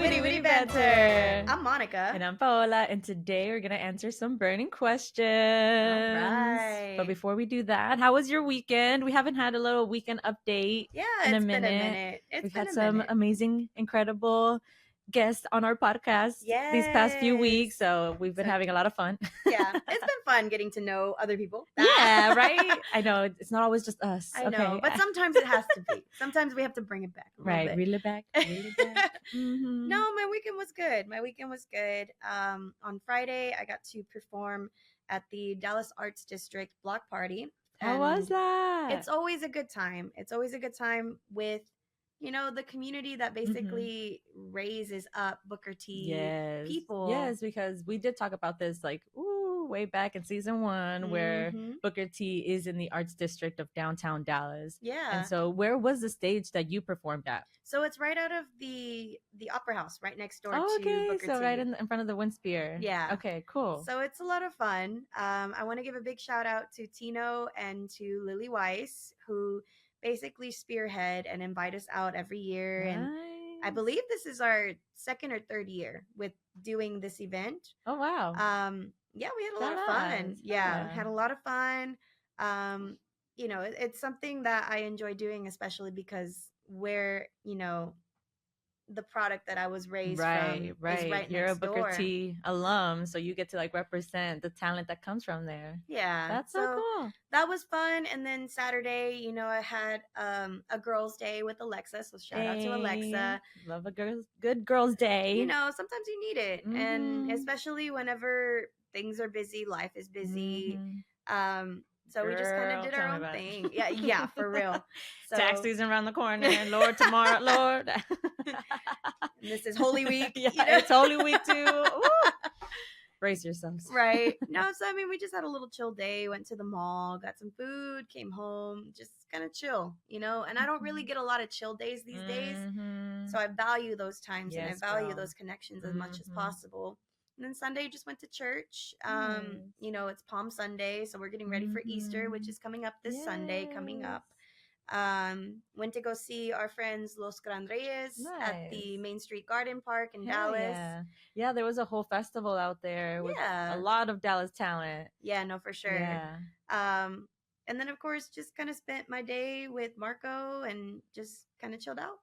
Witty Witty Banter. I'm Monica. And I'm Paola, and today we're going to answer some burning questions. All right. But before we do that, how was your weekend? We haven't had a little weekend update in a minute. Been a minute. We've had some amazing, incredible guests on our podcast these past few weeks, so we've been having a lot of fun. Yeah, it's been fun getting to know other people. Yeah, right? I know, it's not always just us. I know, but sometimes it has to be. Sometimes we have to bring it back. Right, reel it back. Mm-hmm. No, my weekend was good. On Friday, I got to perform at the Dallas Arts District block party. How was that? It's always a good time. With the community that basically raises up Booker T people. Yes, because we did talk about this way back in season 1 where Booker T is in the Arts District of downtown Dallas. Yeah. And so where was the stage that you performed at? So it's right out of the Opera House, right next door to Booker T. So right in front of the Windsphere. Yeah. Okay, cool. So it's a lot of fun. I want to give a big shout out to Tino and to Lily Weiss, who basically spearhead and invite us out every year. Nice. And I believe this is our second or third year with doing this event. Oh, wow. Yeah, we had a lot of fun. Yeah, had a lot of fun. It's something that I enjoy doing, especially because we're, the product that I was raised from is right You're next a Booker door. T alum, so you get to represent the talent that comes from there. Yeah, that's so cool. That was fun. And then Saturday, I had a girls' day with Alexa, so shout out to Alexa. Love a good girls' day. Sometimes you need it, and especially whenever things are busy, life is busy. So we just kind of did our own thing. Yeah, for real. So, tax season around the corner. Lord, tomorrow, Lord. This is Holy Week. It's Holy Week too. Brace yourselves. Right. No, so we just had a little chill day. Went to the mall, got some food, came home, just kind of chill, And I don't really get a lot of chill days these days. So I value those times and I value those connections as much as possible. And then Sunday, just went to church. It's Palm Sunday, so we're getting ready for Easter, which is coming up this Sunday, Went to go see our friends Los Gran Reyes at the Main Street Garden Park in Dallas. Yeah, there was a whole festival out there with a lot of Dallas talent. Yeah, no, for sure. Yeah. And then, of course, just kind of spent my day with Marco and just kind of chilled out.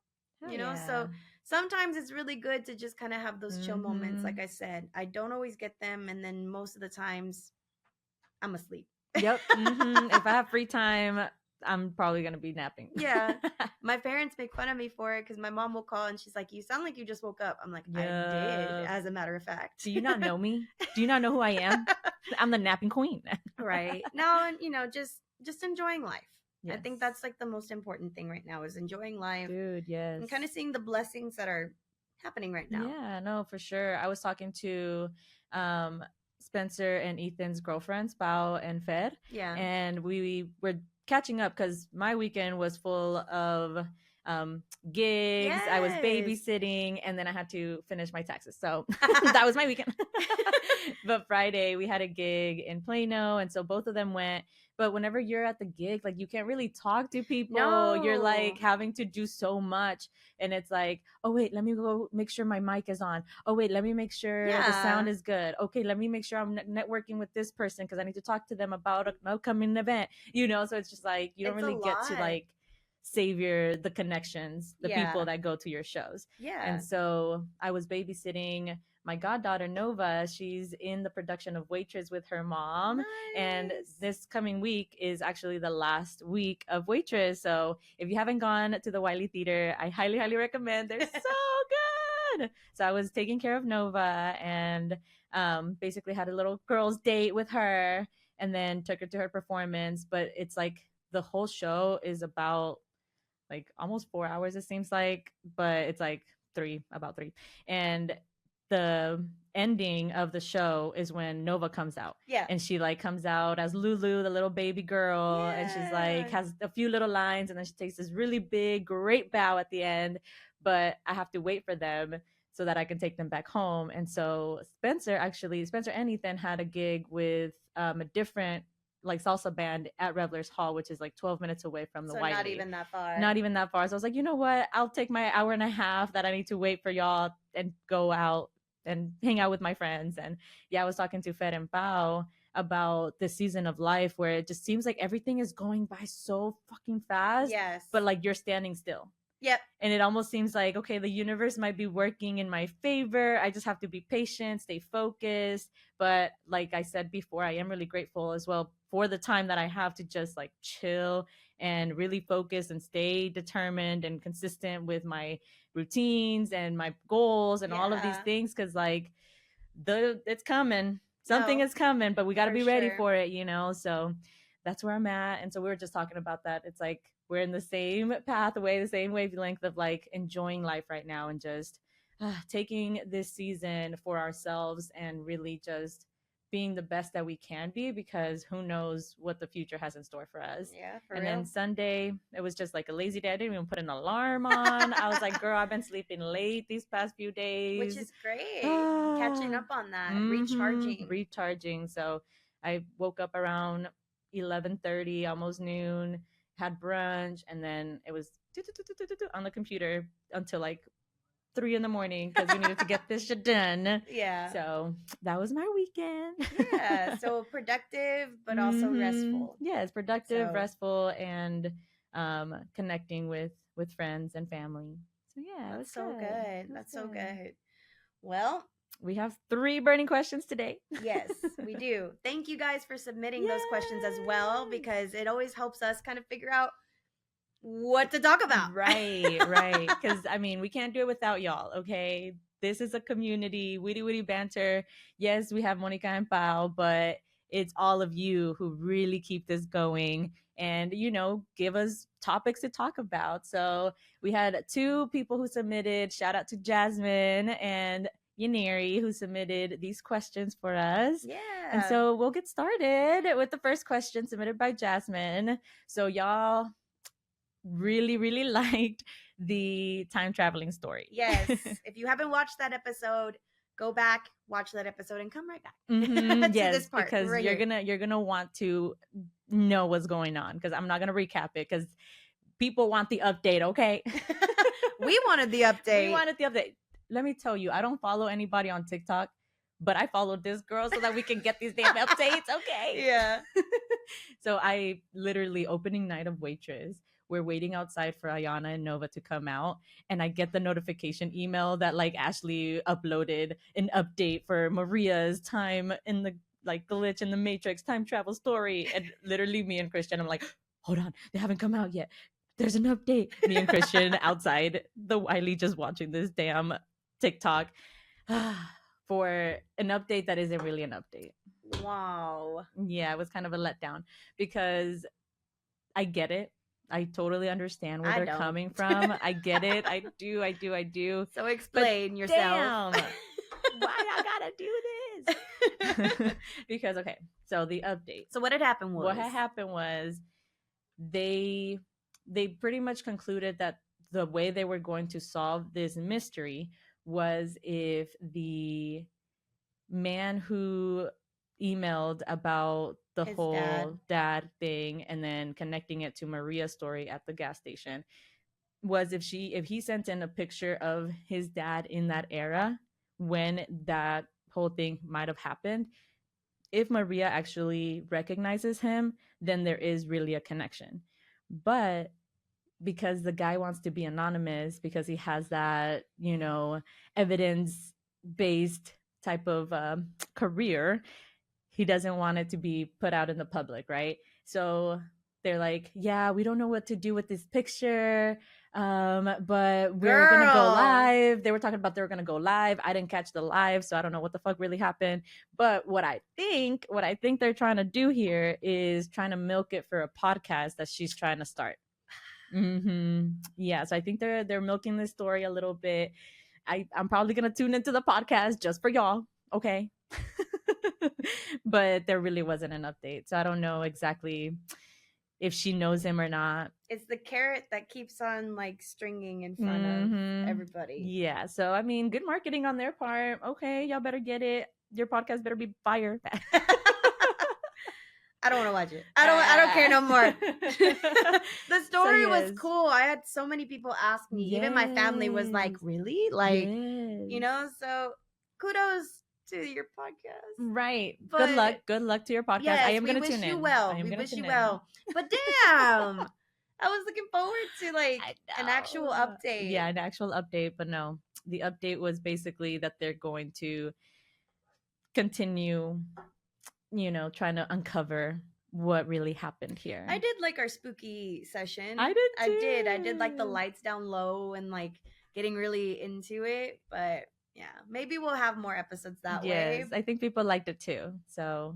So sometimes it's really good to just kind of have those chill moments. Like I said, I don't always get them. And then most of the times I'm asleep. Yep. If I have free time, I'm probably going to be napping. Yeah. My parents make fun of me for it because my mom will call and she's like, you sound like you just woke up. I'm like, I did, as a matter of fact. Do you not know me? Do you not know who I am? I'm the napping queen. Right. No, and, just enjoying life. Yes. I think that's the most important thing right now is enjoying life. Dude, yes. And kind of seeing the blessings that are happening right now. Yeah, no, for sure. I was talking to Spencer and Ethan's girlfriends, Pao and Fed. Yeah. And we were catching up because my weekend was full of gigs. Yes. I was babysitting, and then I had to finish my taxes. So that was my weekend. But Friday we had a gig in Plano, and so both of them went. But whenever you're at the gig, you can't really talk to people. No. You're having to do so much. And it's oh, wait, let me go make sure my mic is on. Oh, wait, let me make sure the sound is good. Okay, let me make sure I'm networking with this person because I need to talk to them about an upcoming event. So it's just you don't really get to savor the connections, the people that go to your shows. Yeah. And so I was babysitting my goddaughter Nova. She's in the production of Waitress with her mom. Nice. And this coming week is actually the last week of Waitress. So if you haven't gone to the Wiley Theater, I highly, highly recommend. They're so good. So I was taking care of Nova and basically had a little girls' date with her and then took her to her performance. But it's the whole show is about almost 4 hours, it seems but it's about three. And the ending of the show is when Nova comes out. Yeah. And she comes out as Lulu, the little baby girl. Yeah. And she's has a few little lines, and then she takes this really big, great bow at the end. But I have to wait for them so that I can take them back home. And so Spencer and Ethan had a gig with a different salsa band at Revelers Hall, which is 12 minutes away from the Wiley. Not even that far. Not even that far. So I was you know what? I'll take my hour and a half that I need to wait for y'all and go out and hang out with my friends. And yeah, I was talking to Fed and Pao about this season of life where it just seems like everything is going by so fucking fast, Yes. but like you're standing still. Yep. And it almost seems like, okay, the universe might be working in my favor. I just have to be patient, stay focused. But like I said before, I am really grateful as well for the time that I have to just like chill and really focus and stay determined and consistent with my routines and my goals and all of these things. Cause like it's coming. Something is coming, but we got to be ready for it, you know? So that's where I'm at. And so we were just talking about that. It's like we're in the same pathway, the same wavelength of like enjoying life right now and just taking this season for ourselves and really just being the best that we can be, because who knows what the future has in store for us. Yeah, for and real. Then Sunday, it was just like a lazy day. I didn't even put an alarm on. I was like, girl, I've been sleeping late these past few days. Which is great. Catching up on that, recharging. So I woke up around 11:30, almost noon, had brunch, and then it was on the computer until like 3 a.m. because we needed to get this shit done. Yeah. So that was my weekend. Yeah. So productive, but also restful. Yeah, it's productive, restful, and connecting with friends and family. So yeah, that's so good. That's so good. Well, we have 3 burning questions today. Yes, we do. Thank you guys for submitting those questions as well, because it always helps us kind of figure out what to talk about. Right. Because I mean, we can't do it without y'all. Okay, this is a community, witty banter. Yes, we have Monica and Pao, but it's all of you who really keep this going and, you know, give us topics to talk about. So we had 2 people who submitted. Shout out to Jasmine and Yaneri, who submitted these questions for us. Yeah. And so we'll get started with the first question submitted by Jasmine. So y'all really liked the time traveling story. Yes. If you haven't watched that episode, go back, watch that episode, and come right back to yes, this part, because right you're gonna want to know what's going on, because I'm not gonna recap it because people want the update. Okay. We wanted the update. Let me tell you, I don't follow anybody on TikTok, but I followed this girl so that we can get these damn updates. Okay. Yeah. So I literally, opening night of Waitress, we're waiting outside for Ayana and Nova to come out, and I get the notification email that like Ashley uploaded an update for Maria's time in the like glitch in the Matrix time travel story. And literally me and Christian, I'm like, hold on, they haven't come out yet. There's an update. Me and Christian outside the Wiley just watching this damn TikTok for an update that isn't really an update. Wow. Yeah, it was kind of a letdown, because I get it. I totally understand where they're coming from. I get it. I do. So explain yourself. Damn. Why I gotta do this? Because okay, so the update. So what had happened was they pretty much concluded that the way they were going to solve this mystery was if the man who emailed about the his whole dad thing and then connecting it to Maria's story at the gas station was if he sent in a picture of his dad in that era when that whole thing might have happened. If Maria actually recognizes him, then there is really a connection. But because the guy wants to be anonymous, because he has that, you know, evidence-based type of career, he doesn't want it to be put out in the public, right? So they're like, yeah, we don't know what to do with this picture, but we're gonna go live. They were talking about they were gonna go live. I didn't catch the live, so I don't know what the fuck really happened. But what I think they're trying to do here is trying to milk it for a podcast that she's trying to start. Yeah, so I think they're milking this story a little bit. I'm probably gonna tune into the podcast just for y'all, okay? But there really wasn't an update, so I don't know exactly if she knows him or not. It's the carrot that keeps on like stringing in front of everybody. Yeah, so I mean, good marketing on their part. Okay, y'all better get it. Your podcast better be fire. I don't want to watch it. I don't care no more. The story was cool. I had so many people ask me. Yes. Even my family was like, really? Like, you know, so kudos to your podcast. Right. But good luck to your podcast. Yes, I am going to tune in. We wish you well. But damn. I was looking forward to like an actual update. Yeah, an actual update, but no. The update was basically that they're going to continue, you know, trying to uncover what really happened here. I did like our spooky session. I did too. I did like the lights down low and like getting really into it, but yeah, maybe we'll have more episodes that way. Yes, I think people liked it too. So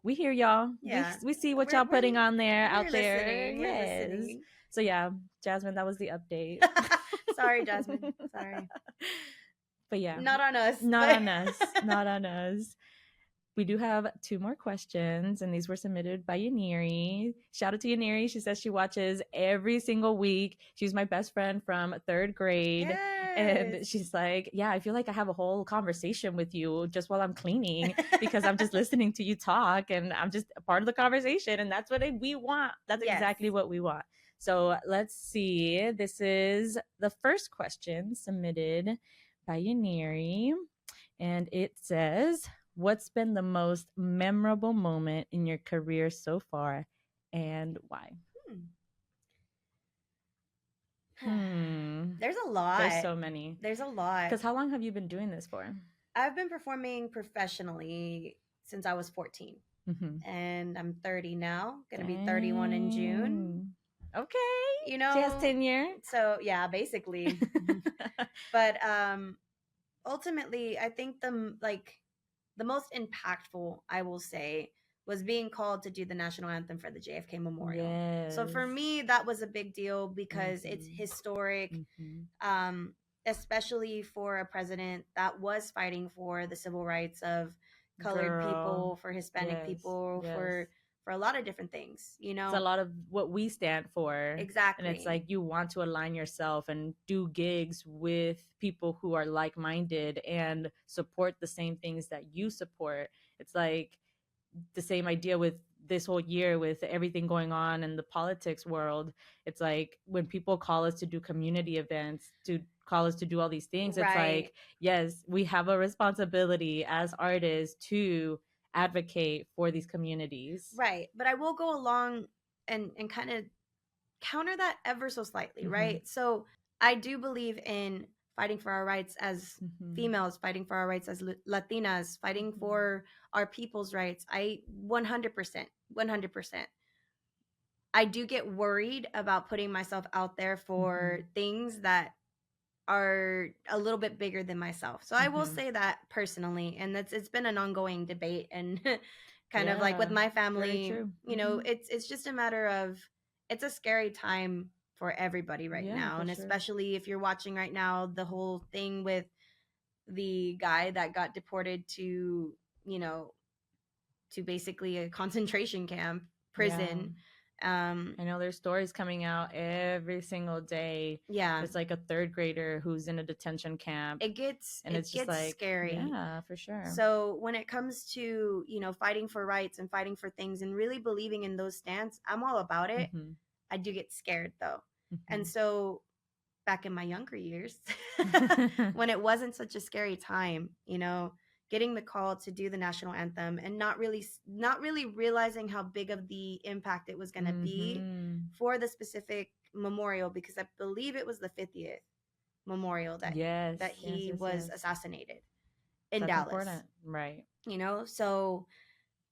we hear y'all. Yeah. We see what y'all putting on there out there. Yes. So yeah, Jasmine, that was the update. Sorry, Jasmine. Sorry. But yeah. Not on us. Not on us. Not on us. We do have 2 more questions, and these were submitted by Yaniri. Shout out to Yaniri. She says she watches every single week. She's my best friend from 3rd grade. Yes. And she's like, yeah, I feel like I have a whole conversation with you just while I'm cleaning because I'm just listening to you talk and I'm just a part of the conversation. And that's what we want. That's exactly what we want. So let's see. This is the first question submitted by Yaniri. And it says, what's been the most memorable moment in your career so far and why? There's a lot. There's so many. There's a lot. Because how long have you been doing this for? I've been performing professionally since I was 14. Mm-hmm. And I'm 30 now. Going to be 31 in June. Okay. You know. She has tenure. So, yeah, basically. But ultimately, I think the most impactful, I will say, was being called to do the national anthem for the JFK Memorial. Yes. So for me, that was a big deal because it's historic, especially for a president that was fighting for the civil rights of colored people, for Hispanic people, for a lot of different things, you know. It's a lot of what we stand for. Exactly. And it's like you want to align yourself and do gigs with people who are like-minded and support the same things that you support. It's like the same idea with this whole year with everything going on in the politics world. It's like when people call us to do community events, to call us to do all these things, it's like, yes, we have a responsibility as artists to advocate for these communities. Right. But I will go along and kind of counter that ever so slightly, right? So I do believe in fighting for our rights as females, fighting for our rights as Latinas, fighting for our people's rights. I 100%. I do get worried about putting myself out there for things that are a little bit bigger than myself. So I will say that personally, and it's been an ongoing debate and kind of like with my family, you know, it's just a matter of, it's a scary time for everybody right now. And especially if you're watching right now, the whole thing with the guy that got deported to, you know, to basically a concentration camp, prison. I know there's stories coming out every single day. Yeah. It's like a 3rd grader who's in a detention camp. It gets just like scary. Yeah, for sure. So when it comes to, you know, fighting for rights and fighting for things and really believing in those stands, I'm all about it. I do get scared though. And so back in my younger years, when it wasn't such a scary time, you know, getting the call to do the national anthem and not really realizing how big of the impact it was going to be for the specific memorial, because I believe it was the 50th memorial that he was assassinated in Dallas. Important. Right. You know, so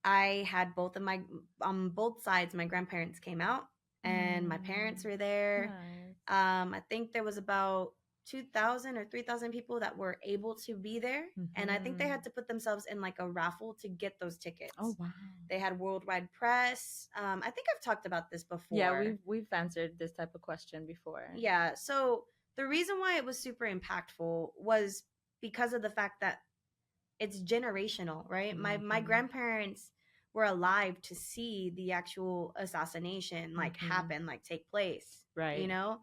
I had both of my both sides, my grandparents came out and my parents were there. Nice. I think there was about 2,000 or 3,000 people that were able to be there. And I think they had to put themselves in like a raffle to get those tickets. Oh, wow. They had worldwide press. I think I've talked about this before. Yeah, we've answered this type of question before. Yeah. So the reason why it was super impactful was because of the fact that it's generational, right? My grandparents were alive to see the actual assassination like happen, like take place. Right. You know?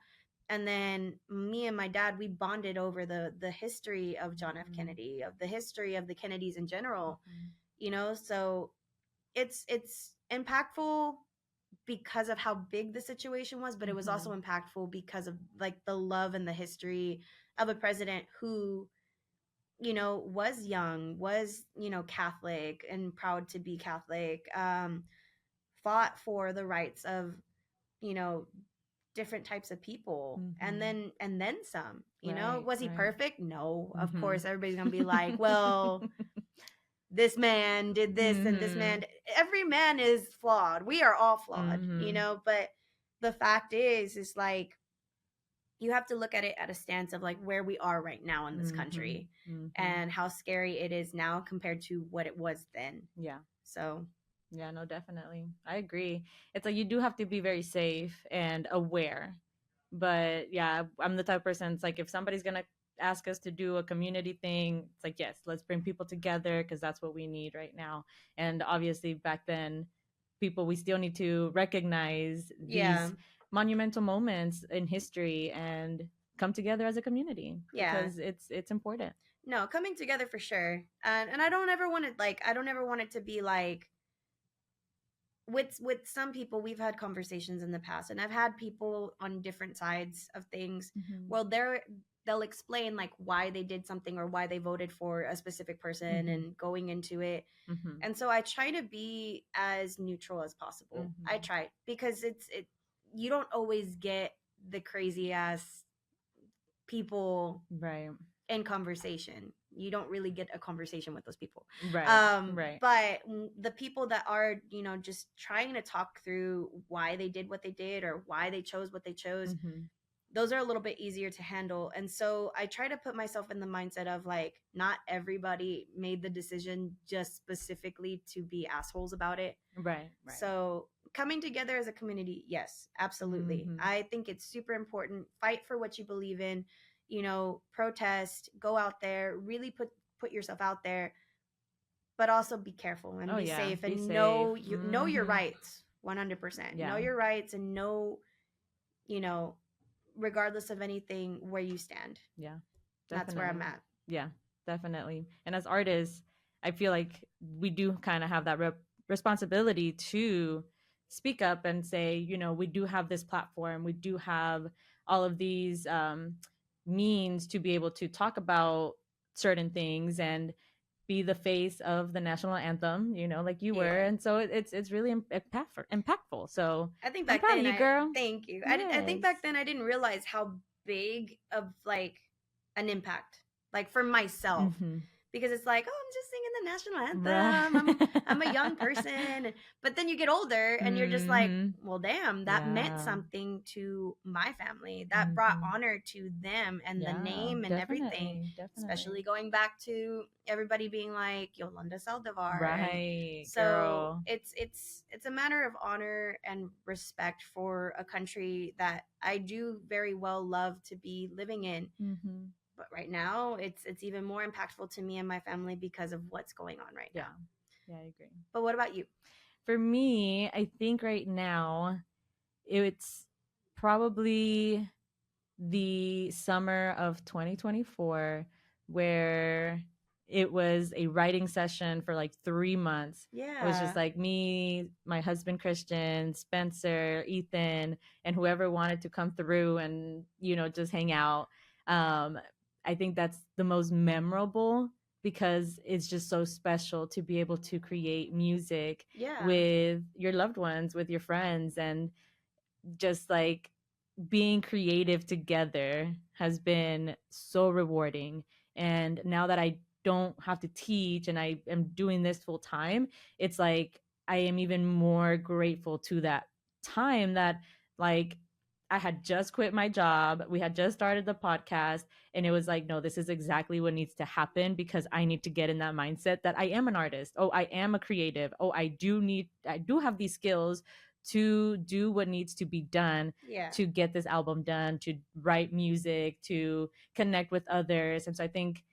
And then me and my dad, we bonded over the history of John F. Kennedy, of the history of the Kennedys in general, you know? So it's impactful because of how big the situation was, but it was also Mm-hmm. impactful because of like the love and the history of a president who, was young, was, Catholic and proud to be Catholic, fought for the rights of, you know, different types of people, and Mm-hmm. then some. Right, Was he right. perfect? No, of Mm-hmm. course everybody's gonna be like, well, this man did this and this Mm-hmm. man, every man is flawed, we are all flawed, Mm-hmm. but the fact is like, you have to look at it at a stance of like where we are right now in this Mm-hmm. country Mm-hmm. and how scary it is now compared to what it was then. Yeah. So Yeah, no, definitely. I agree. It's like you do have to be very safe and aware. But yeah, I'm the type of person, it's like if somebody's going to ask us to do a community thing, it's like, yes, let's bring people together because that's what we need right now. And obviously, back then, people, we still need to recognize yeah, these monumental moments in history and come together as a community yeah, because it's important. no, coming together for sure. And I don't ever want it, like, I don't ever want it to be like, with some people, we've had conversations in the past, and I've had people on different sides of things. Mm-hmm. Well, they'll explain like why they did something or why they voted for a specific person Mm-hmm. and going into it. Mm-hmm. And so I try to be as neutral as possible. I Mm-hmm. try, because it you don't always get the crazy ass people Right. in conversation. You don't really get a conversation with those people. Right. Right. But the people that are, just trying to talk through why they did what they did or why they chose what they chose, Mm-hmm. those are a little bit easier to handle. And so I try to put myself in the mindset of like, not everybody made the decision just specifically to be assholes about it. Right. Right. So coming together as a community, yes, absolutely. Mm-hmm. I think it's super important. Fight for what you believe in, protest, go out there, really put yourself out there, but also be careful and Oh be yeah, safe be and safe. know your Mm-hmm. rights 100%. Know Yeah. your rights and know, you know, regardless of anything, where you stand. Yeah. That's where I'm Definitely. at. Yeah. Definitely. And as artists, I feel like we do kind of have that responsibility to speak up and say, we do have this platform, we do have all of these means to be able to talk about certain things and be the face of the national anthem, like you were. Yeah. And so it's really impactful. So I think I'm back proud of then you, girl. thank you. I think Yes. back then I didn't realize how big of like an impact, like for myself, Mm-hmm. because it's like, oh, I'm just singing the national Right. anthem. I'm a young person, but then you get older and you're just like, Mm-hmm. well, damn, that meant Yeah. something to my family. That brought Mm-hmm. honor to them and the Yeah, name and everything. definitely, definitely. Especially going back to everybody being like Yolanda Saldivar, and Right, so girl. it's a matter of honor and respect for a country that I do very well love to be living in. Mm-hmm. But right now, it's even more impactful to me and my family because of what's going on right Yeah, now. yeah, I agree. But what about you? For me, I think right now it's probably the summer of 2024 where it was a writing session for like 3 months. It was just Yeah. like me, my husband Christian, Spencer, Ethan, and whoever wanted to come through and just hang out. um I think that's the most memorable because it's just so special to be able to create music Yeah. with your loved ones, with your friends, and just like being creative together has been so rewarding. And now that I don't have to teach and I am doing this full time, it's like I am even more grateful to that time that, like, I had just quit my job. We had just started the podcast, and it was like, no, this is exactly what needs to happen because I need to get in that mindset that I am an artist. Oh, I am a creative. Oh, I do have these skills to do what needs to be done Yeah. to get this album done, to write music, to connect with others. And so I think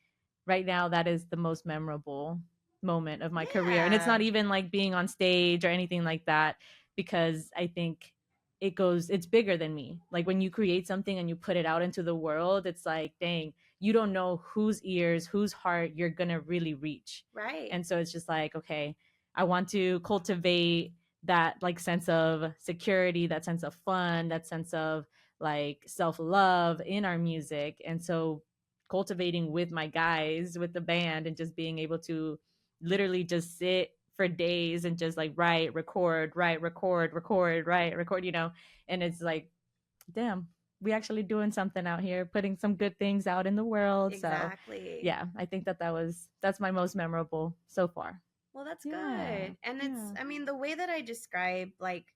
right now that is the most memorable moment of my career. And it's Yeah. not even like being on stage or anything like that, because I think it's bigger than me. Like when you create something and you put it out into the world, it's like, dang, you don't know whose ears, whose heart you're going to really reach. Right. And so it's just like, okay, I want to cultivate that like sense of security, that sense of fun, that sense of like self-love in our music. And so cultivating with my guys with the band and just being able to literally just sit for days and just like write, record, write, record, record, write, record, you know. And it's like, damn, we actually doing something out here, putting some good things out in the world. So Exactly. yeah, I think that's my most memorable so far. Well, that's Yeah. good. And Yeah. I mean, the way that I describe like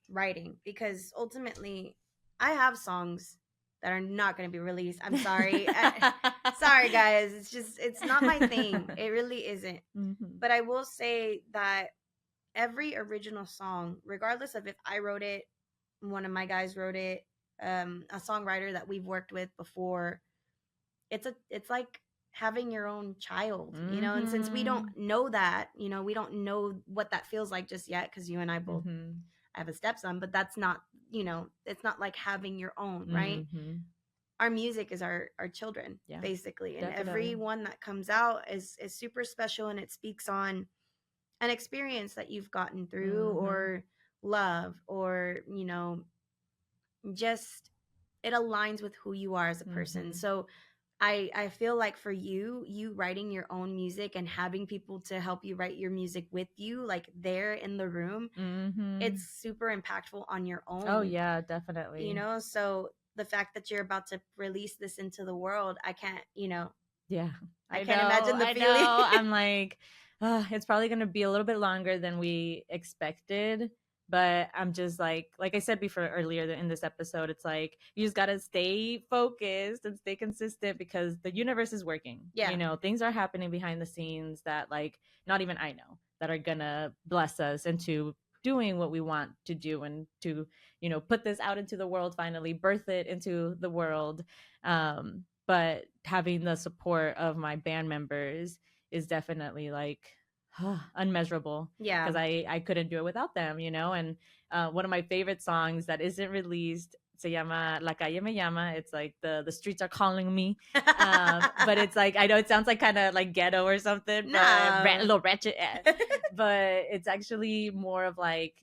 writing, because ultimately I have songs that are not going to be released. I'm sorry. Sorry, guys. It's not my thing. It really isn't. Mm-hmm. But I will say that every original song, regardless of if I wrote it, one of my guys wrote it, a songwriter that we've worked with before, it's like having your own child, you know. And since we don't know that, you know, we don't know what that feels like just yet, because you and I both I have a stepson, but that's not, you know, it's not like having your own, right? Our music is our children, Yeah, basically, and definitely. every one that comes out is super special, and it speaks on an experience that you've gotten through, or love, or, you know, just it aligns with who you are as a person. So I feel like for you writing your own music and having people to help you write your music with you, like there in the room, it's super impactful on your own. Oh yeah, definitely. You know, so the fact that you're about to release this into the world, I can't, you know. Yeah, I can't imagine the feeling. I'm like, it's probably going to be a little bit longer than we expected. But I'm just like I said before earlier in this episode, it's like you just got to stay focused and stay consistent, because the universe is working. Yeah. You know, things are happening behind the scenes that like not even I know, that are going to bless us into doing what we want to do, and to, you know, put this out into the world, finally birth it into the world. But having the support of my band members is definitely like unmeasurable. Yeah. Because I couldn't do it without them, you know. And one of my favorite songs that isn't released se llama La Calle Me Llama. It's like the streets are calling me. But it's like, I know it sounds like kind of like ghetto or something, but a little ratchet. But it's actually more of like,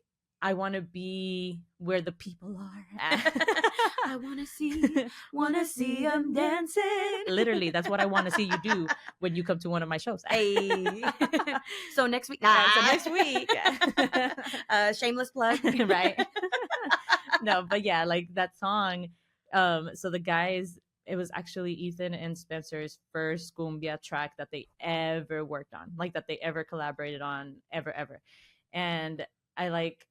I want to be where the people are. I want to see them dancing. Literally, that's what I want to see you do when you come to one of my shows. Hey. So next week. So next week. Shameless plug. Right. No, but yeah, like that song. So the guys, it was actually Ethan and Spencer's first cumbia track that they ever worked on, like that they ever collaborated on, ever. And I like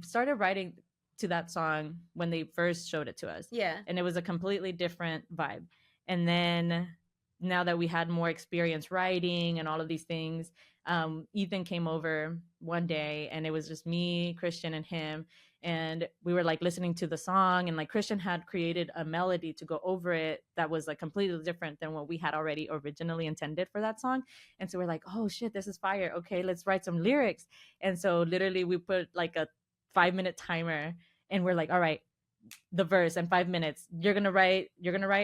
started writing to that song when they first showed it to us. Yeah. And it was a completely different vibe. And then now that we had more experience writing and all of these things, Ethan came over one day, and it was just me, Christian, and him. And we were like listening to the song, and like Christian had created a melody to go over it that was like completely different than what we had already originally intended for that song. And so we're like, oh shit, this is fire. Okay, let's write some lyrics. And so literally we put like a 5-minute timer, and we're like, all right, the verse in 5 minutes. You're gonna write,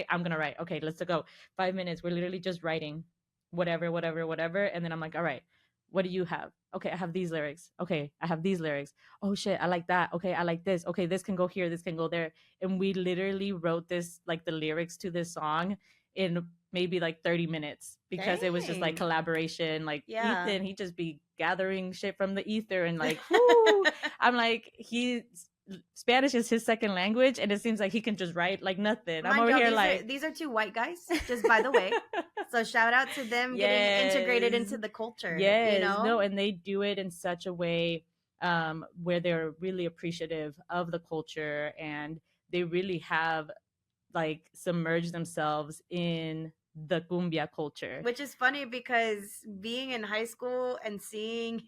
I'm gonna write. Okay, let's go. 5 minutes. We're literally just writing whatever. And then I'm like, all right, what do you have? Okay, I have these lyrics. Okay, I have these lyrics. Oh shit, I like that. Okay, I like this. Okay, this can go here, this can go there. And we literally wrote this, like the lyrics to this song, in maybe like 30 minutes, because it was just like collaboration. Like Ethan, he just be gathering shit from the ether, and like, whoo, I'm like, Spanish is his second language, and it seems like he can just write like nothing. I'm over here these are two white guys, just by the way. So shout out to them getting integrated into the culture. Yes, you know? No, and they do it in such a way where they're really appreciative of the culture, and they really have like submerged themselves in the cumbia culture. Which is funny, because being in high school and seeing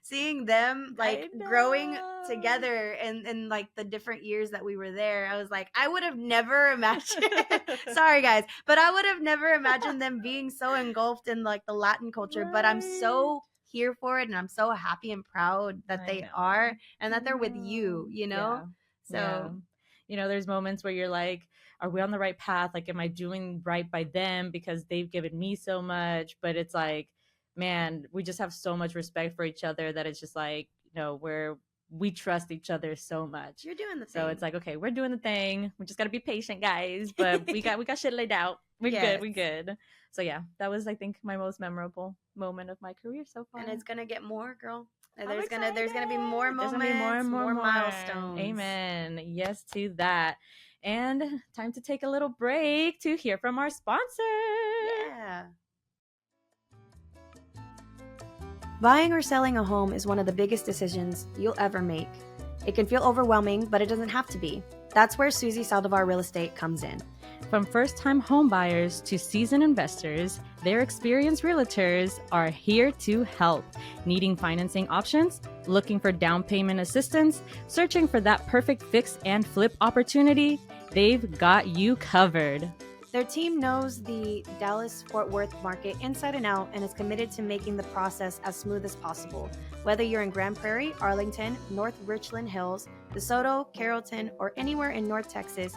seeing them like growing together and like the different years that we were there, I was like, I would have never imagined sorry guys, but I would have never imagined them being so engulfed in like the Latin culture. But I'm so here for it, and I'm so happy and proud that they are, and that they're with you, you know? So you know, there's moments where you're like, are we on the right path? Like, am I doing right by them because they've given me so much? But it's like, man, we just have so much respect for each other that it's just like, we trust each other so much. You're doing the thing. So it's like, okay, we're doing the thing. We just got to be patient, guys, but we got shit laid out. We're good. So yeah, that was, I think, my most memorable moment of my career so far. And it's going to get more, girl. There's gonna be more moments, gonna be more milestones. Amen. Yes to that. And time to take a little break to hear from our sponsor. Yeah. Buying or selling a home is one of the biggest decisions you'll ever make. It can feel overwhelming, but it doesn't have to be. That's where Susie Saldivar Real Estate comes in. From first-time home buyers to seasoned investors, their experienced realtors are here to help. Needing financing options? Looking for down payment assistance? Searching for that perfect fix and flip opportunity? They've got you covered. Their team knows the Dallas-Fort Worth market inside and out and is committed to making the process as smooth as possible. Whether you're in Grand Prairie, Arlington, North Richland Hills, DeSoto, Carrollton, or anywhere in North Texas,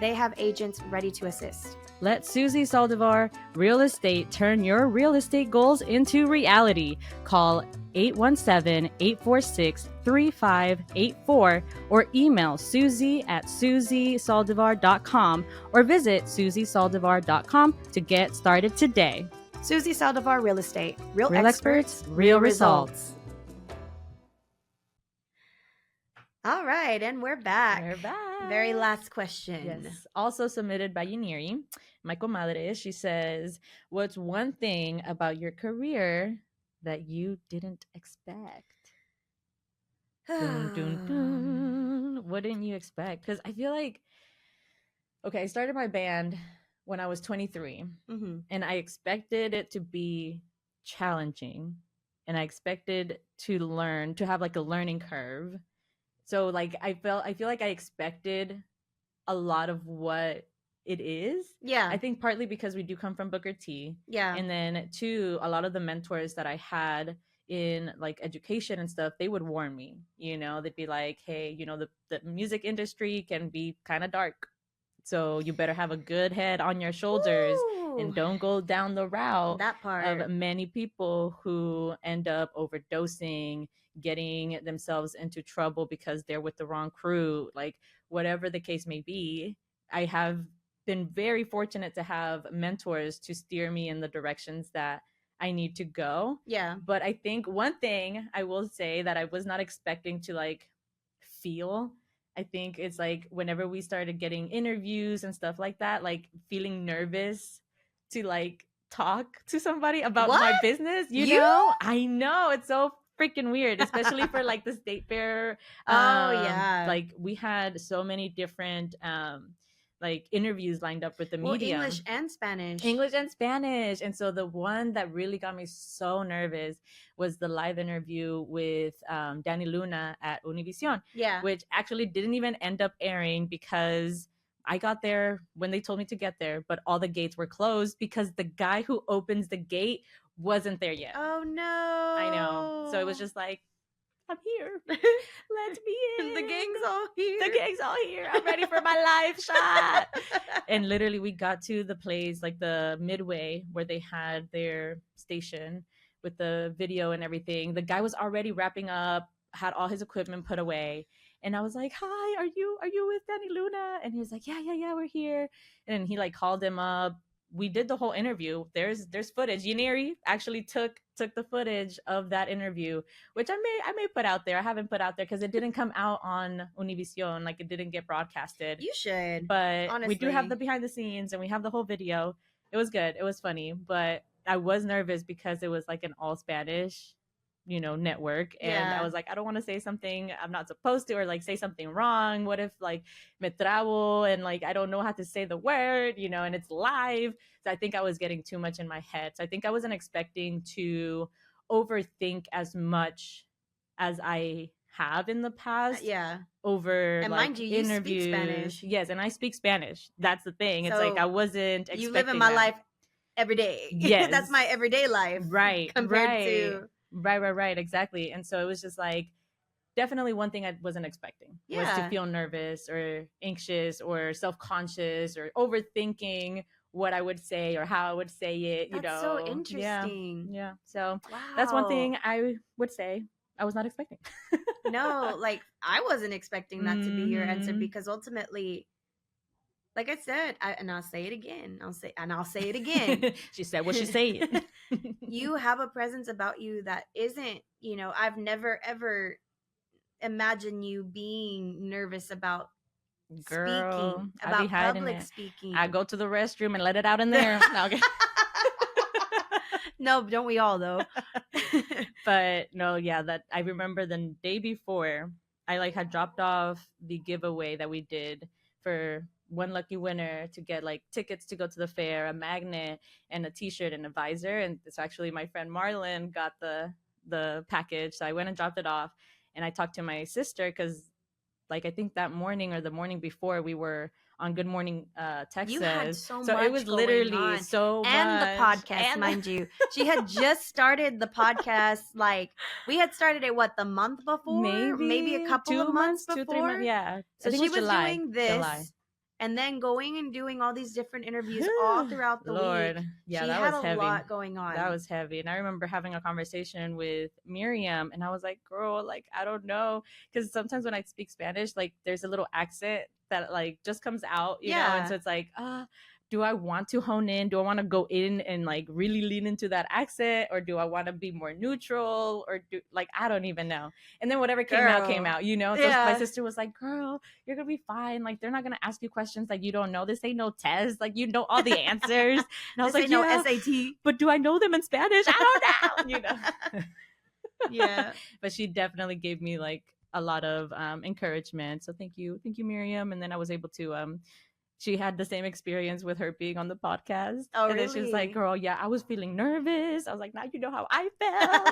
they have agents ready to assist. Let Susie Saldivar Real Estate turn your real estate goals into reality. Call 817-846-3584 or email susie@susiesaldivar.com or visit susiesaldivar.com to get started today. Susie Saldivar Real Estate. Real experts, real results. All right, and we're back. We're back. Very last question. Yes. Also submitted by Yaniri, my comadre. She says, what's one thing about your career that you didn't expect? Dun, dun, dun. What didn't you expect? Because I feel like, okay, I started my band when I was 23, and I expected it to be challenging, and I expected to have like a learning curve. So like I feel like I expected a lot of what it is. Yeah. I think partly because we do come from Booker T. Yeah. And then two, a lot of the mentors that I had in like education and stuff, they would warn me, they'd be like, hey, the music industry can be kind of dark. So you better have a good head on your shoulders. Ooh. And don't go down the route of many people who end up overdosing, getting themselves into trouble because they're with the wrong crew, like whatever the case may be. I have been very fortunate to have mentors to steer me in the directions that I need to go. Yeah. But I think one thing I will say that I was not expecting to like feel, I think it's like whenever we started getting interviews and stuff like that, like feeling nervous to like talk to somebody about my business, know? I know, it's so freaking weird, especially for like the state fair. Like we had so many different like interviews lined up with the media. English and Spanish. And so the one that really got me so nervous was the live interview with Danny Luna at Univision. Yeah. Which actually didn't even end up airing because I got there when they told me to get there, but all the gates were closed because the guy who opens the gate wasn't there yet. Oh no. I know. So it was just like, I'm here. Let me in. The gang's all here. I'm ready for my live shot. And literally we got to the place, like the midway where they had their station with the video and everything. The guy was already wrapping up, had all his equipment put away. And I was like, hi, are you with Danny Luna? And he was like, yeah, we're here. And he like called him up. We did the whole interview. There's footage. Yaniri actually took the footage of that interview, which I may put out there. I haven't put out there because it didn't come out on Univision. Like it didn't get broadcasted. You should. But honestly, we do have the behind the scenes and we have the whole video. It was good. It was funny. But I was nervous because it was like an all Spanish, network. And I was like, I don't want to say something I'm not supposed to, or like say something wrong. What if like me trabo and like I don't know how to say the word, and it's live. So I think I was getting too much in my head. So I think I wasn't expecting to overthink as much as I have in the past. Over and like mind you, interviews. Speak Spanish. Yes, and I speak Spanish. That's the thing. It's like I wasn't expecting. You live in my life every day. Yes. That's my everyday life. Right. Compared to Right, exactly. And so it was just like definitely one thing I wasn't expecting was to feel nervous or anxious or self-conscious or overthinking what I would say or how I would say it, That's so interesting. Yeah. So Wow. that's one thing I would say I was not expecting. No, like I wasn't expecting that to be your answer, because ultimately, like I said, and I'll say it again. I'll say it again. She said what she said. You have a presence about you that isn't, I've never ever imagined you being nervous about Girl, speaking, I be about hiding public it. speaking. I go to the restroom and let it out in there. No, okay. No, don't we all though? But no, yeah, that I remember the day before I like had dropped off the giveaway that we did for one lucky winner to get like tickets to go to the fair, a magnet, and a t-shirt and a visor. And it's actually my friend Marlon got the package. So I went and dropped it off, and I talked to my sister because like I think that morning or the morning before we were on Good Morning Texas. You had so it was much literally going on. so and much. The podcast, mind you. She had just started the podcast. Like we had started it the month before, maybe a couple of months before, 2-3 months. Yeah. So she was July, doing this. July. And then going and doing all these different interviews all throughout the Lord. week. Yeah, she that had was a heavy. lot going on. That was heavy. And I remember having a conversation with Miriam, and I was like, girl, like, I don't know. Because sometimes when I speak Spanish, like, there's a little accent that, like, just comes out, you know? And so it's like, do I want to hone in? Do I want to go in and, like, really lean into that accent? Or do I want to be more neutral? Or, I don't even know. And then whatever came out, you know? So my sister was like, girl, you're going to be fine. Like, they're not going to ask you questions like you don't know. This ain't no test. Like, you know all the answers. And I was like, no SAT. But do I know them in Spanish? I don't know. You know? Yeah. But she definitely gave me like a lot of encouragement. So thank you, Miriam. And then I was able to she had the same experience with her being on the podcast. Oh, and really? then she was like, girl, yeah, I was feeling nervous. I was like, now you know how I felt.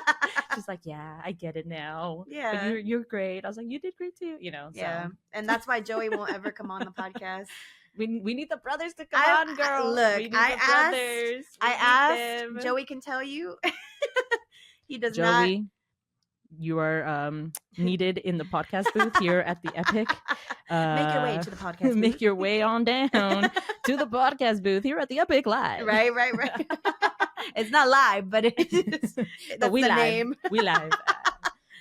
She's like, yeah, I get it now. Yeah. But you're great. I was like, you did great too, you know. Yeah. So. And that's why Joey won't ever come on the podcast. We need the brothers to come on, girl. Look, I asked. Joey can tell you. He does not. Joey, you are needed in the podcast booth here at the Epic. Make your way to the podcast booth. Make your way on down to the podcast booth here at the Epic Live. Right. It's not live, but it is. That's we the live. Name. We live.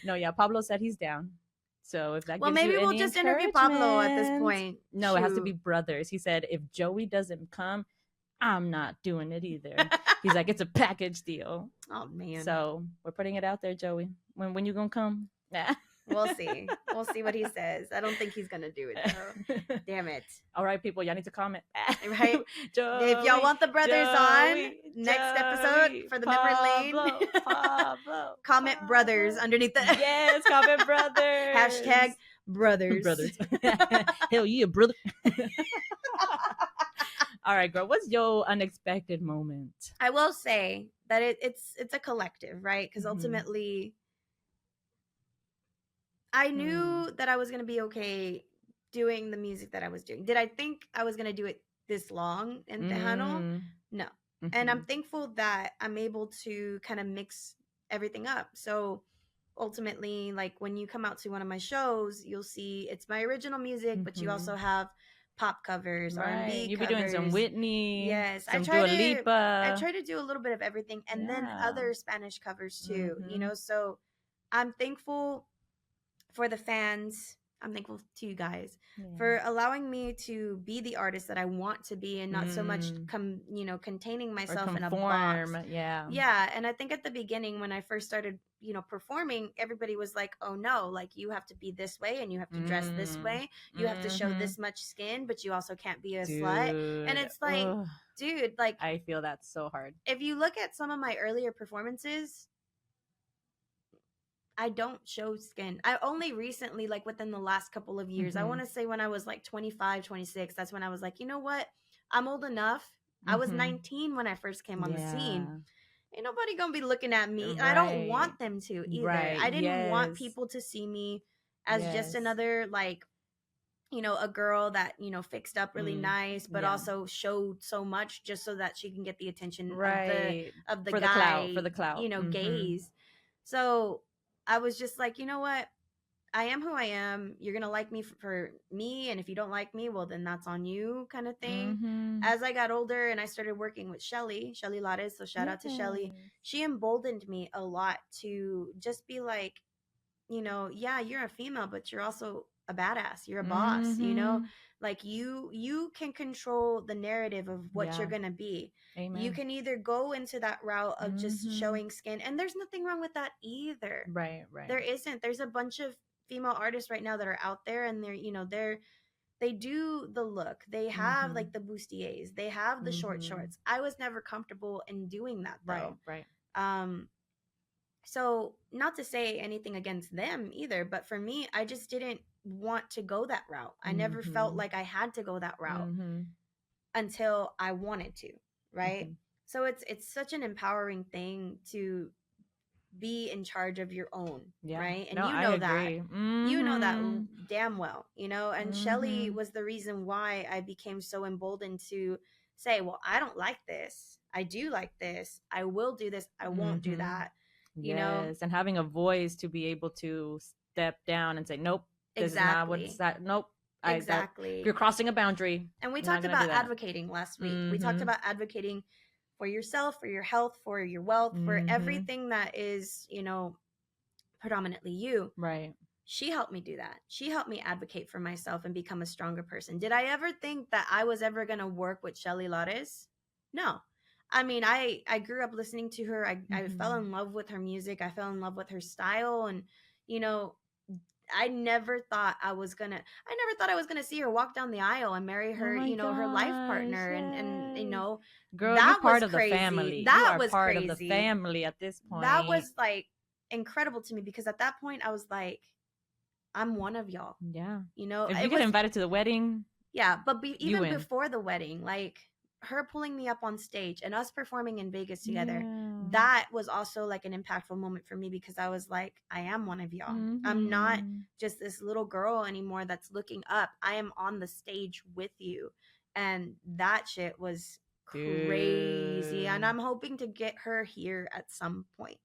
No, yeah, Pablo said he's down. So if that gives maybe you we'll just interview Pablo at this point. No, it has to be brothers. He said if Joey doesn't come, I'm not doing it either. He's like, it's a package deal. Oh man. So we're putting it out there, Joey. When you gonna come? Nah. We'll see. We'll see what he says. I don't think he's gonna do it though. Damn it. All right, people, y'all need to comment. Right? Joey, if y'all want the brothers on next episode for the memory lane, Pablo, comment brothers underneath the yes, comment brothers. Hashtag brothers. Brothers. Hell yeah, brother. All right, girl. What's your unexpected moment? I will say that it's a collective, right? Because ultimately, I knew that I was going to be okay doing the music that I was doing. Did I think I was going to do it this long in Tejano? No. And I'm thankful that I'm able to kind of mix everything up. So ultimately, like when you come out to one of my shows, you'll see it's my original music, but you also have pop covers, R&B you covers. Be doing some Whitney. Yes. Some Dua Lipa. I try to do a little bit of everything. And then other Spanish covers too, you know? So I'm thankful for the fans. I'm thankful to you guys for allowing me to be the artist that I want to be and not so much containing myself in a box. Yeah. And I think at the beginning when I first started, performing, everybody was like, oh no, like you have to be this way and you have to dress this way. You have to show this much skin, but you also can't be a slut. And it's like, dude, like I feel that's so hard. If you look at some of my earlier performances, I don't show skin. I only recently, like within the last couple of years, I want to say when I was like 25, 26, that's when I was like, you know what? I'm old enough. I was 19 when I first came on the scene. Ain't nobody gonna be looking at me. I don't want them to either. I didn't want people to see me as just another, like, a girl that, fixed up really nice, but also showed so much just so that she can get the attention of the guy, for the clout, gaze. So I was just like, you know what? I am who I am. You're going to like me for me. And if you don't like me, well, then that's on you, kind of thing. Mm-hmm. As I got older and I started working with Shelly Lares, so shout out to Shelly. She emboldened me a lot to just be like, yeah, you're a female, but you're also a badass. You're a boss, Mm-hmm. like you can control the narrative of what you're going to be. Amen. You can either go into that route of just showing skin, and there's nothing wrong with that either. Right. There isn't. There's a bunch of female artists right now that are out there, and they do the look. They have like the bustiers. They have the short shorts. I was never comfortable in doing that though. Right. So not to say anything against them either, but for me, I just didn't want to go that route. I never felt like I had to go that route until I wanted to, right? So it's such an empowering thing to be in charge of your own, right? And you know that. You know that damn well, and Shelly was the reason why I became so emboldened to say, well, I don't like this. I do like this. I will do this. I won't do that. Yes, and having a voice to be able to step down and say, nope, this is not what's that. Nope. Exactly. You're crossing a boundary. And we talked about advocating last week. We talked about advocating for yourself, for your health, for your wealth, for everything that is, predominantly you. Right. She helped me do that. She helped me advocate for myself and become a stronger person. Did I ever think that I was ever going to work with Shelly Lares? No. I mean, I grew up listening to her. I fell in love with her music. I fell in love with her style. And, I never thought I was gonna see her walk down the aisle and marry her, her life partner. And girl, that you're part was of the crazy. family. That you was part crazy. of the family at this point. That was like incredible to me, because at that point I was like, I'm one of y'all. Yeah. If you get invited to the wedding. Yeah, but even before the wedding, like her pulling me up on stage and us performing in Vegas together, that was also like an impactful moment for me, because I was like, I am one of y'all. I'm not just this little girl anymore that's looking up. I am on the stage with you. And that shit was crazy. And I'm hoping to get her here at some point.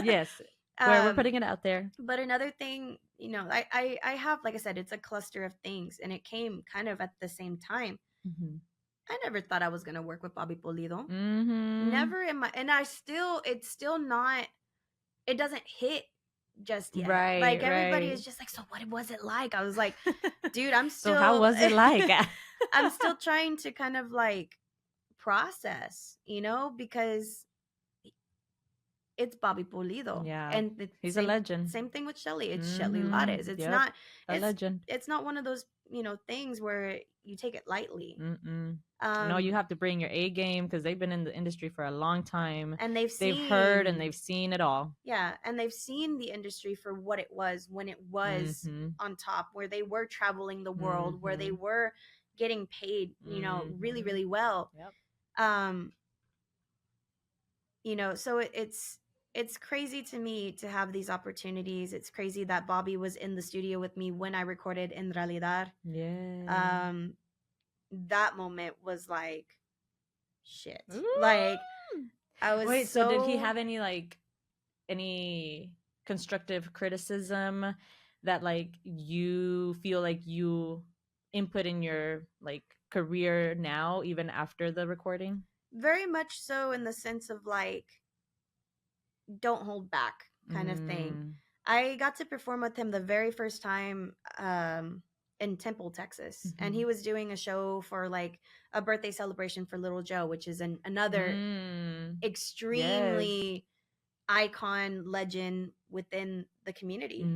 Yes. We're putting it out there. But another thing, I have, like I said, it's a cluster of things, and it came kind of at the same time. I never thought I was going to work with Bobby Pulido. Never in my, and it's still not, it doesn't hit just yet. Right. Like everybody is just like, so what was it like? I was like, dude, I'm still. So how was it like? I'm still trying to kind of like process, because it's Bobby Pulido. Yeah. And he's a legend. Same thing with Shelly. It's Shelly Lares. It's not a legend. It's not one of those, things where you take it lightly. No, you have to bring your A game, because they've been in the industry for a long time. And they've heard and they've seen it all. Yeah. And they've seen the industry for what it was when it was on top, where they were traveling the world, where they were getting paid, really, really well. Yep. So it's crazy to me to have these opportunities. It's crazy that Bobby was in the studio with me when I recorded En Realidad. Yeah. That moment was like, shit. Ooh. Like, I was. Wait, so did he have any constructive criticism that like you feel like you input in your like career now, even after the recording? Very much so, in the sense of like, don't hold back kind of thing. I got to perform with him the very first time in Temple, Texas. And he was doing a show for like a birthday celebration for Little Joe, which is another extremely icon legend within the community,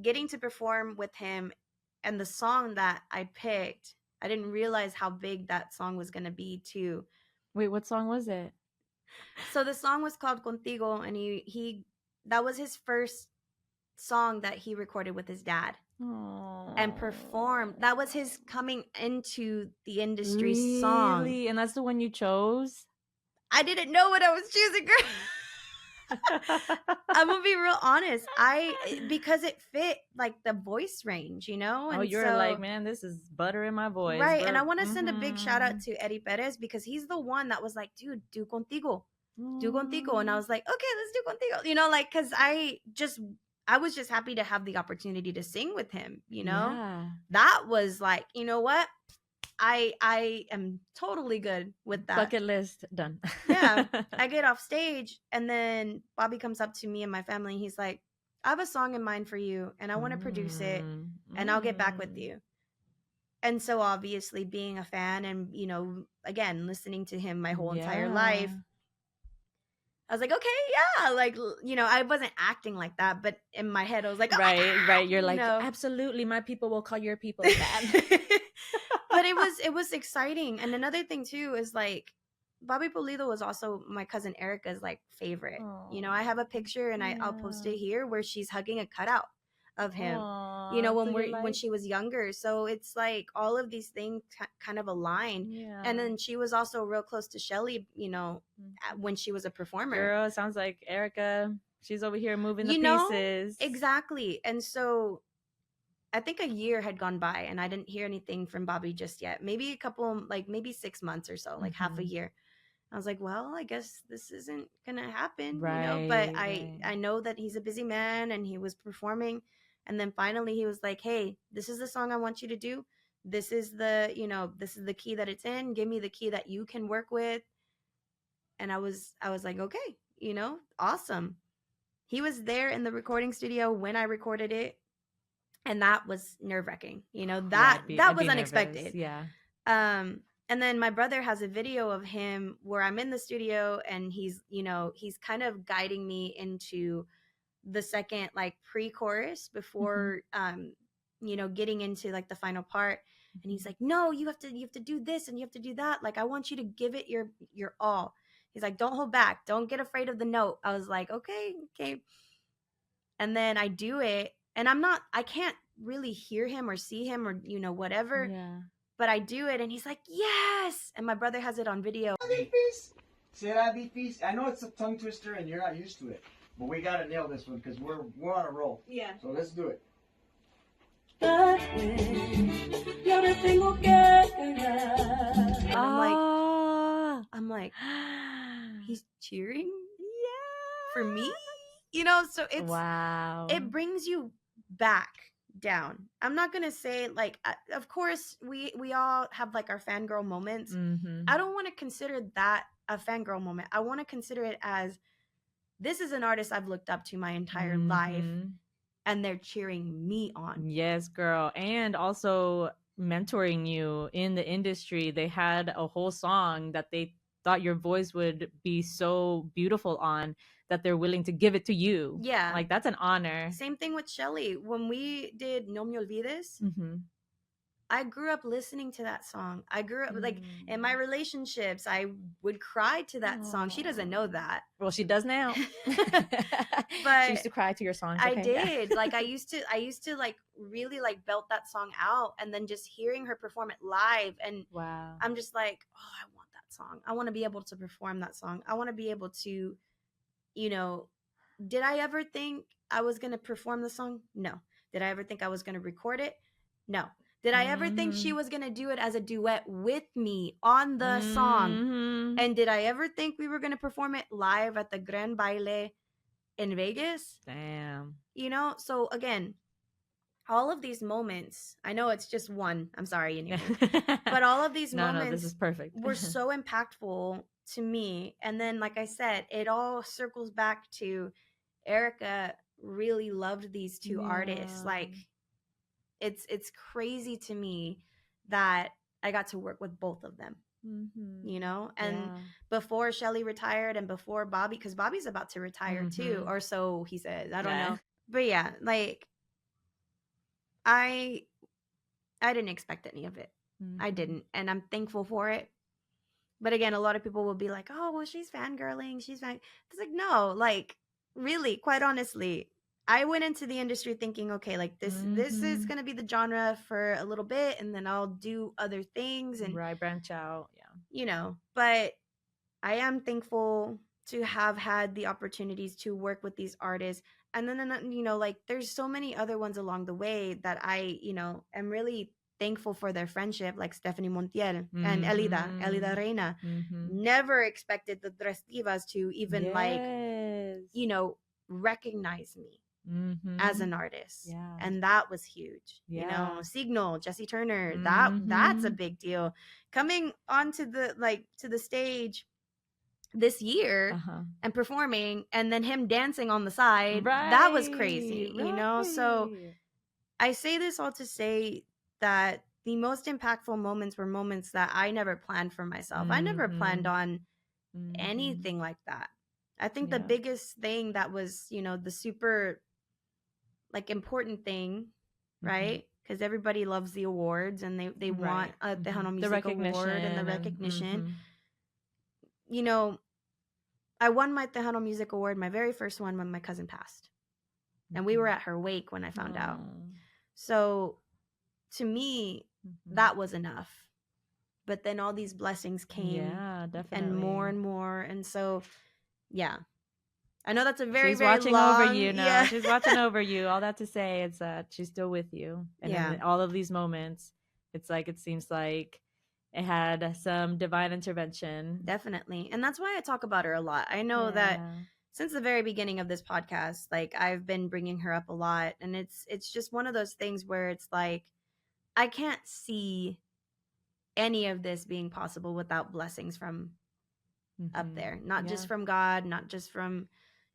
getting to perform with him, and the song that I picked, I didn't realize how big that song was going to be too. Wait, what song was it? So the song was called Contigo, and he that was his first song that he recorded with his dad. Aww. And performed. That was his coming into the industry song. Really? And that's the one you chose? I didn't know what I was choosing, girl. I'm gonna be real honest. Because it fit like the voice range, And you're like, man, this is butter in my voice, right? But, and I want to send a big shout out to Eddie Perez, because he's the one that was like, dude, do Contigo, and I was like, okay, let's do Contigo, because I was just happy to have the opportunity to sing with him, you know? Yeah. That was like, you know what? I am totally good with that. Bucket list done. Yeah. I get off stage and then Bobby comes up to me and my family and he's like, I have a song in mind for you and I want to produce it and I'll get back with you. And so obviously being a fan and, you know, again, listening to him my whole entire life, I was like, okay, yeah. Like, you know, I wasn't acting like that, but in my head, I was like, oh right. You're like, know? absolutely, my people will call your people that. But it was exciting. And another thing too is like, Bobby Pulido was also my cousin Erica's like favorite. You know, I have a picture and I'll post it here where she's hugging a cutout of him. You know, when she was younger. So it's like all of these things kind of align. Yeah. And then she was also real close to Shelly, you know, when she was a performer. Girl, sounds like Erica. She's over here moving the pieces. Exactly. And so I think a year had gone by and I didn't hear anything from Bobby just yet. Maybe a couple, like maybe 6 months or so, like half a year. I was like, well, I guess this isn't gonna happen, you know. But I know that he's a busy man and he was performing, and then finally he was like, hey, this is the song I want you to do. This is the, you know, this is the key that it's in. Give me the key that you can work with. And I was like, okay, you know, awesome. He was there in the recording studio when I recorded it, and that was nerve-wracking. You know, that was unexpected. Nervous. Yeah. And then my brother has a video of him where I'm in the studio and he's, you know, he's kind of guiding me into the second like pre-chorus before you know, getting into like the final part. And he's like, no, you have to do this and you have to do that. Like, I want you to give it your all. He's like, don't hold back. Don't get afraid of the note. I was like, okay. And then I do it and I can't really hear him or see him or, you know, whatever. Yeah. But I do it and he's like, yes. And my brother has it on video. Será difícil. I know it's a tongue twister and you're not used to it, but we gotta nail this one because we're on a roll. Yeah. So let's do it. And I'm like, he's cheering for me, you know. So it's it brings you back down. I'm not gonna say like, of course we all have like our fangirl moments. I don't want to consider that a fangirl moment. I want to consider it as, this is an artist I've looked up to my entire life and they're cheering me on. Yes, girl. And also mentoring you in the industry. They had a whole song that they thought your voice would be so beautiful on that they're willing to give it to you. Yeah. Like, that's an honor. Same thing with Shelly. When we did No Me Olvides, I grew up listening to that song. I grew up like in my relationships, I would cry to that song. She doesn't know that. Well, she does now. But she used to cry to your songs. I did. Like I used to like really like belt that song out, and then just hearing her perform it live, and wow, I'm just like, oh, I want that song. I want to be able to perform that song. I want to be able to, you know, did I ever think I was going to perform the song? No. Did I ever think I was going to record it? No. Did I ever think she was going to do it as a duet with me on the song? And did I ever think we were going to perform it live at the Gran Baile in Vegas? Damn. You know, so again, all of these moments, I know it's just one, I'm sorry, but all of these moments this is perfect. were so impactful to me. And then, like I said, it all circles back to Erica really loved these two artists. Like, it's crazy to me that I got to work with both of them, you know. And before Shelly retired and before Bobby, because Bobby's about to retire too, or so he says, I don't know. But yeah, like I didn't expect any of it. I didn't, and I'm thankful for it. But again, a lot of people will be like, oh, well, she's fangirling, it's like, no, like, really, quite honestly, I went into the industry thinking, okay, like this is going to be the genre for a little bit, and then I'll do other things and branch out. Yeah. You know, but I am thankful to have had the opportunities to work with these artists. And then, you know, like there's so many other ones along the way that I, you know, am really thankful for their friendship, like Stephanie Montiel and Elida Reina. Never expected the Tres Divas to even like, you know, recognize me. as an artist. Yeah. And that was huge. Yeah. You know, Signal, Jesse Turner, that's a big deal. Coming onto the stage this year and performing, and then him dancing on the side, that was crazy, you know? So I say this all to say that the most impactful moments were moments that I never planned for myself. I never planned on anything like that. I think the biggest thing that was, you know, the super like important thing, right? Because everybody loves the awards and they want a Tejano Music Award and the recognition. You know, I won my Tejano Music Award, my very first one, when my cousin passed. And we were at her wake when I found out. So to me, that was enough. But then all these blessings came. Yeah, definitely. And more. And so, yeah. I know that's a very, she's very watching long, over you now. Yeah. She's watching over you. All that to say is that she's still with you. And in all of these moments, it's like, it seems like it had some divine intervention. Definitely. And that's why I talk about her a lot. I know that since the very beginning of this podcast, like I've been bringing her up a lot. And it's just one of those things where it's like, I can't see any of this being possible without blessings from up there. Not just from God, not just from,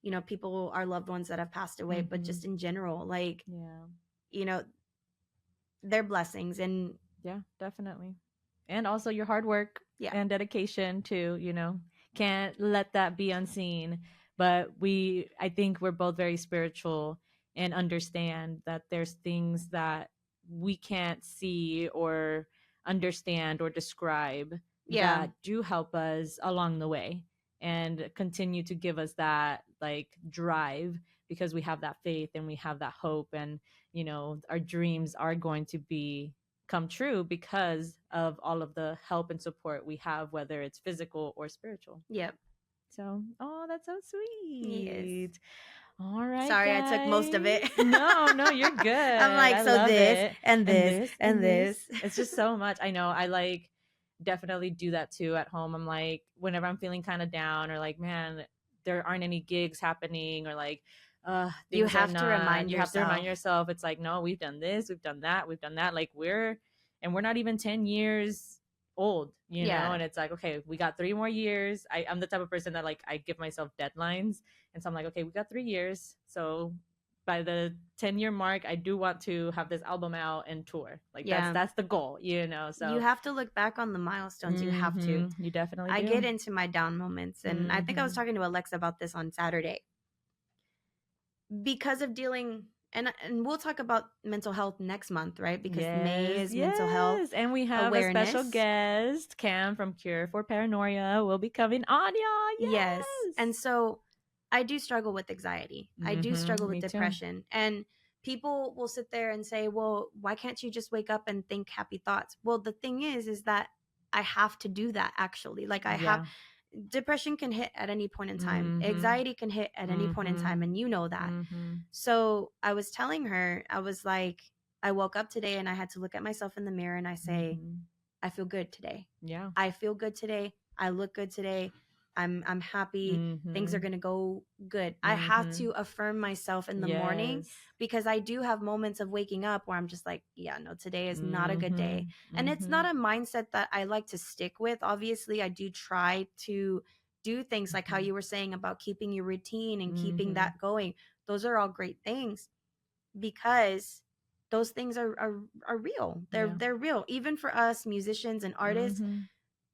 you know, people, our loved ones that have passed away, but just in general. Like, you know, they're blessings. And yeah, definitely. And also your hard work and dedication too, you know, can't let that be unseen. But I think we're both very spiritual and understand that there's things that we can't see or understand or describe that do help us along the way and continue to give us that like drive, because we have that faith and we have that hope, and you know, our dreams are going to come true because of all of the help and support we have, whether it's physical or spiritual. Yep. So, oh, that's so sweet. Yes. All right. Sorry, guys. I took most of it. No, you're good. I'm like, I so love this it. and this and this. It's just so much. I know. I like definitely do that too at home. I'm like, whenever I'm feeling kind of down or like, man, there aren't any gigs happening, or like, you have to remind yourself. It's like, no, we've done this, we've done that. Like we're not even 10 years old, you know? And it's like, okay, we got 3 more years. I'm the type of person that like, I give myself deadlines. And so I'm like, okay, we got 3 years. So by the 10-year mark, I do want to have this album out and tour. Like that's the goal, you know? So you have to look back on the milestones. You have to. You definitely I do. get into my down moments. And I think I was talking to Alexa about this on Saturday. Because of dealing, and we'll talk about mental health next month, right? Because May is mental health, and we have awareness. A special guest, Cam from Cure for Paranoia, will be coming on, y'all. Yes. And so I do struggle with anxiety. I do struggle with depression. Too. And people will sit there and say, well, why can't you just wake up and think happy thoughts? Well, the thing is that I have to do that, actually. Like I have depression can hit at any point in time. Anxiety can hit at any point in time, and you know that. So I was telling her, I was like, I woke up today and I had to look at myself in the mirror and I say, I feel good today. Yeah. I feel good today. I look good today. I'm happy. Things are going to go good. I have to affirm myself in the morning, because I do have moments of waking up where I'm just like, yeah, no, today is not a good day. And it's not a mindset that I like to stick with. Obviously, I do try to do things like how you were saying about keeping your routine and keeping that going. Those are all great things, because those things are real. They're real. Even for us musicians and artists,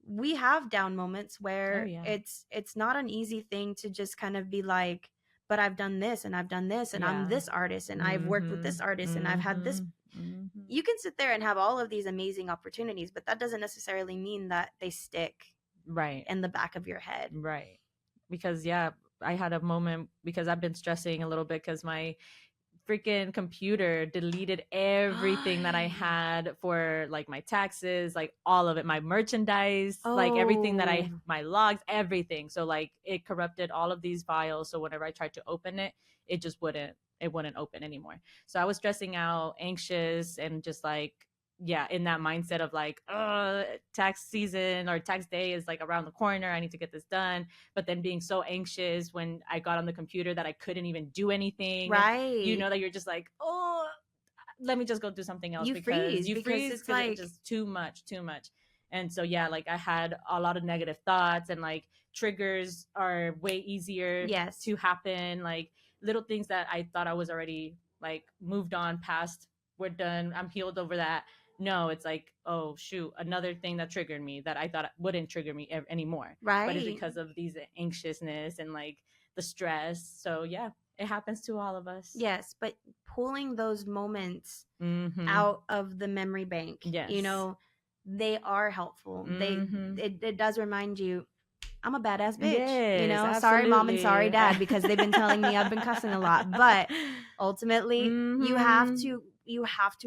we have down moments where it's not an easy thing to just kind of be like, but I've done this and I've done this and I'm this artist and I've worked with this artist and I've had this. You can sit there and have all of these amazing opportunities, but that doesn't necessarily mean that they stick in the back of your head. Right. Because I had a moment, because I've been stressing a little bit because my freaking computer deleted everything that I had for like my taxes, like all of it, my merchandise, like everything that my logs, everything. So like it corrupted all of these files. So whenever I tried to open it, it wouldn't open anymore. So I was stressing out, anxious, and just like in that mindset of like, tax season or tax day is like around the corner. I need to get this done. But then being so anxious when I got on the computer that I couldn't even do anything. Right. You know, that you're just like, oh, let me just go do something else, You because freeze it's like, it's just too much. And so, yeah, like I had a lot of negative thoughts, and like triggers are way easier to happen. Like little things that I thought I was already like moved on past, we're done, I'm healed over that. No, it's like, oh shoot, another thing that triggered me that I thought wouldn't trigger me anymore. Right. But it's because of these anxiousness and like the stress. So yeah, it happens to all of us. Yes, but pulling those moments out of the memory bank, you know, they are helpful. It does remind you, I'm a badass bitch. Yes, you know, absolutely. Sorry mom and sorry dad, because they've been telling me I've been cussing a lot. But ultimately, you have to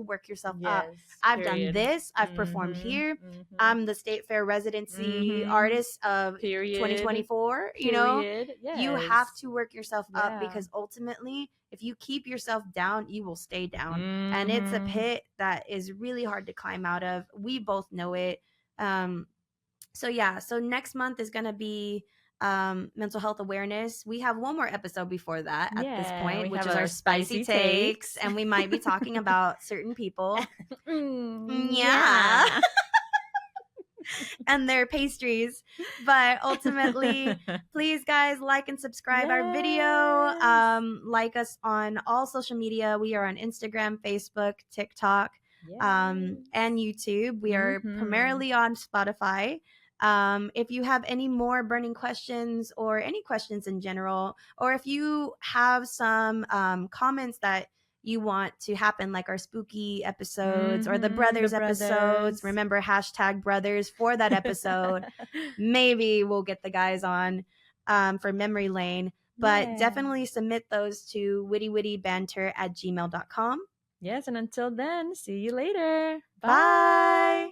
work yourself up. I've done this. I've performed here. I'm the State Fair residency artist of 2024. You know, you have to work yourself up, because ultimately, if you keep yourself down, you will stay down. And it's a pit that is really hard to climb out of. We both know it. So next month is going to be mental health awareness. We have one more episode before that at this point, which is our spicy takes. And we might be talking about certain people. Yeah. And their pastries. But ultimately, please guys, like and subscribe our video. Like us on all social media. We are on Instagram, Facebook, TikTok, and YouTube. We are primarily on Spotify. If you have any more burning questions or any questions in general, or if you have some comments that you want to happen, like our spooky episodes or the brothers episodes, remember #brothers for that episode. Maybe we'll get the guys on for memory lane, but definitely submit those to wittybanter@gmail.com. Yes, and until then, see you later. Bye.